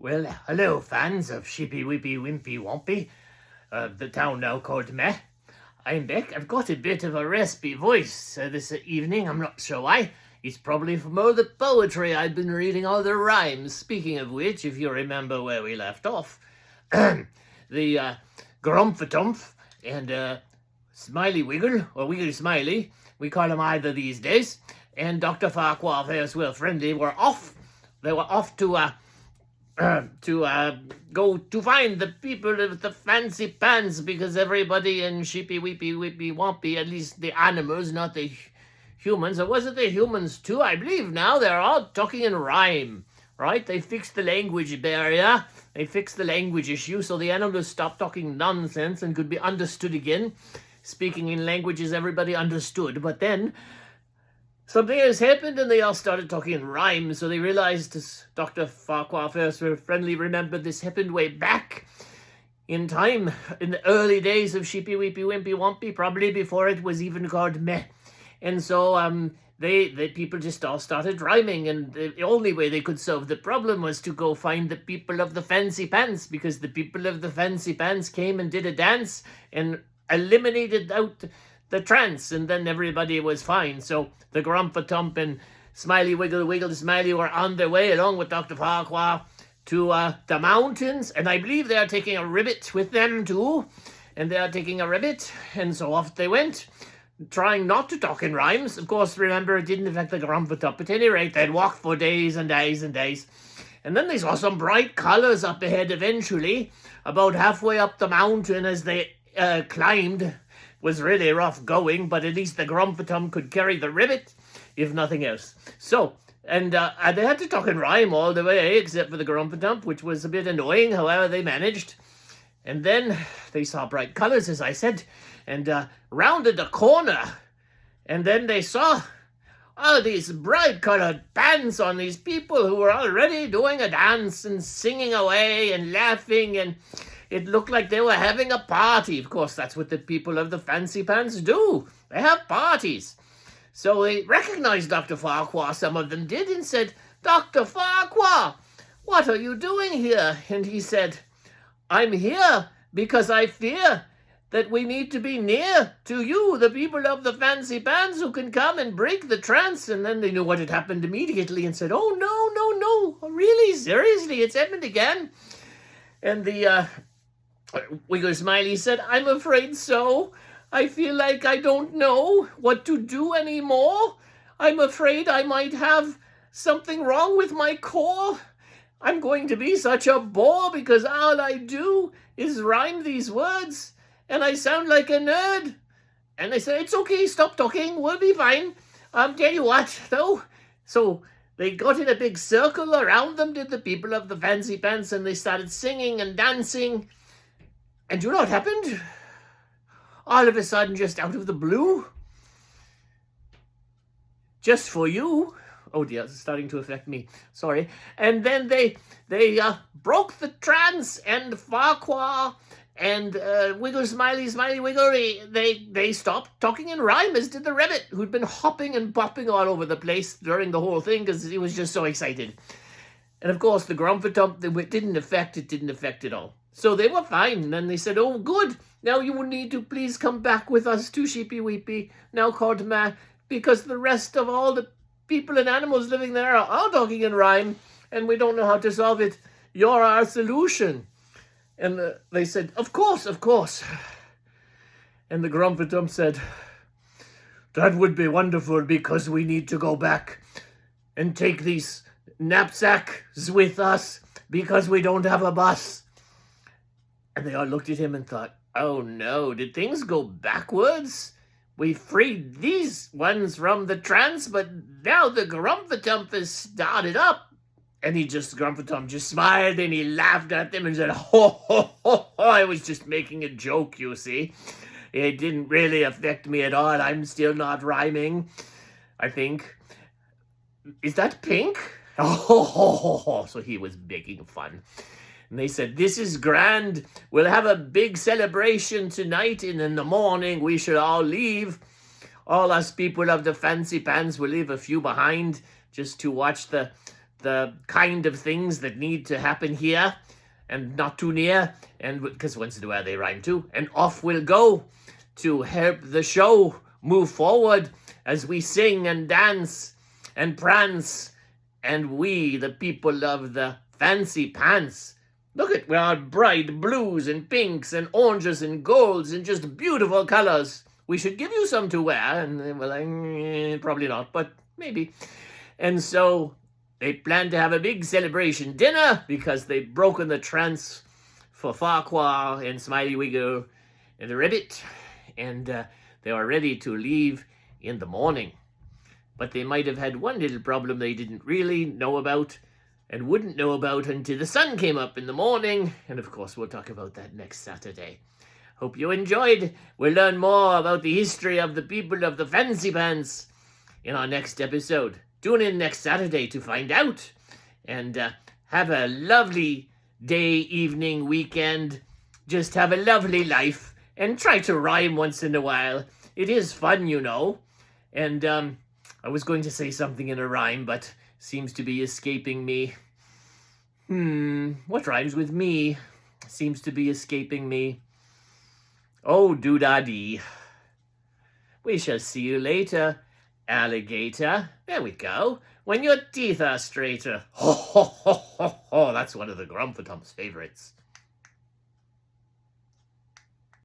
Well, hello, fans of Shippy Whippy Wimpy Wompy, the town now called Meh. I'm back. I've got a bit of a raspy voice this evening. I'm not sure why. It's probably from all the poetry I've been reading, all the rhymes. Speaking of which, if you remember where we left off, the Grumpfatump and Smiley Wiggle, or Wiggle Smiley, we call him either these days, and Dr. Farquhar Fairwell Friendly were off. They were off to go to find the people with the fancy pants, because everybody in Shippy Weepy Whippy Wompy, at least the animals, not the humans, or was it the humans too? I believe now they're all talking in rhyme, right? They fixed the language barrier, they fixed the language issue, so the animals stopped talking nonsense and could be understood again, speaking in languages everybody understood. But then something has happened and they all started talking in rhyme, so they realized, as Dr. Farquhar Fairwell Friendly remembered, this happened way back in time, in the early days of Shippy Weepy Wimpy Wompy, probably before it was even called Meh. And so the people just all started rhyming, and the only way they could solve the problem was to go find the people of the fancy pants, because the people of the fancy pants came and did a dance and eliminated out the trance, and then everybody was fine. So the Grumpatump and Smiley Wiggle Wiggle Smiley were on their way, along with Dr. Farquhar, to the mountains, and I believe they are taking a ribbit with them too, and they are taking a ribbit, and so off they went, trying not to talk in rhymes. Of course, remember, it didn't affect the Grumpatump. At any rate, they'd walked for days and days and days, and then they saw some bright colors up ahead eventually, about halfway up the mountain as they climbed. Was really rough going, but at least the Grumpatum could carry the ribbit, if nothing else. So, and they had to talk in rhyme all the way, except for the Grumpatum, which was a bit annoying. However, they managed. And then they saw bright colors, as I said, and rounded a corner. And then they saw these bright colored pants on these people who were already doing a dance and singing away and laughing, and it looked like they were having a party. Of course, that's what the people of the fancy pants do. They have parties. So they recognized Dr. Farquhar, some of them did, and said, "Dr. Farquhar, what are you doing here?" And he said, "I'm here because I fear that we need to be near to you, the people of the fancy pants, who can come and break the trance." And then they knew what had happened immediately and said, "Oh, no, really, seriously, it's happened again." And the Wiggle Smiley said, "I'm afraid so. I feel like I don't know what to do anymore. I'm afraid I might have something wrong with my core. I'm going to be such a bore because all I do is rhyme these words, and I sound like a nerd." And they said, "It's okay, stop talking, we'll be fine. Tell you what, though." So they got in a big circle around them, did the people of the fancy pants, and they started singing and dancing. And you know what happened? All of a sudden, just out of the blue, just for you. Oh dear, it's starting to affect me. Sorry. And then they broke the trance, and Farquhar and Wiggle Smiley Wiggle, they stopped talking in rhyme, as did the rabbit, who'd been hopping and bopping all over the place during the whole thing because he was just so excited. And of course, the Grumpatump, it didn't affect it all. So they were fine. And then they said, "Oh, good. Now you will need to please come back with us to Shippy Weepy, now called Ma, because the rest of all the people and animals living there are all talking in rhyme, and we don't know how to solve it. You're our solution." And they said, of course. And the Grumpatump said, "That would be wonderful, because we need to go back and take these knapsacks with us, because we don't have a bus." And they all looked at him and thought, "Oh no, did things go backwards? We freed these ones from the trance, but now the Grumpatump has started up." And Grumpatump just smiled and he laughed at them and said, "Ho, ho, ho, ho, I was just making a joke, you see. It didn't really affect me at all. I'm still not rhyming, I think. Is that pink?" Oh, ho, ho, ho. So he was making fun. And they said, "This is grand. We'll have a big celebration tonight, and in the morning we shall all leave. All us people of the fancy pants will leave a few behind just to watch the the kind of things that need to happen here and not too near, and because once in a while they rhyme too, and off we'll go to help the show move forward as we sing and dance and prance, and we, the people of the fancy pants. Look at, we're all bright blues and pinks and oranges and golds and just beautiful colors. We should give you some to wear, and well, probably not, but maybe. And so they plan to have a big celebration dinner because they've broken the trance for Farquhar and Smiley Wiggle and the Ribbit, and they are ready to leave in the morning. But they might have had one little problem they didn't really know about and wouldn't know about until the sun came up in the morning, and of course we'll talk about that next Saturday. Hope you enjoyed. We'll learn more about the history of the people of the fancy pants in our next episode. Tune in next Saturday to find out. And have a lovely day, evening, weekend. Just have a lovely life. And try to rhyme once in a while. It is fun, you know. And I was going to say something in a rhyme, but seems to be escaping me. What rhymes with me? Seems to be escaping me. Oh, doo-da-dee. We shall see you later, alligator. There we go. When your teeth are straighter. Ho, ho, ho, ho, ho. That's one of the Grumpletum's favorites.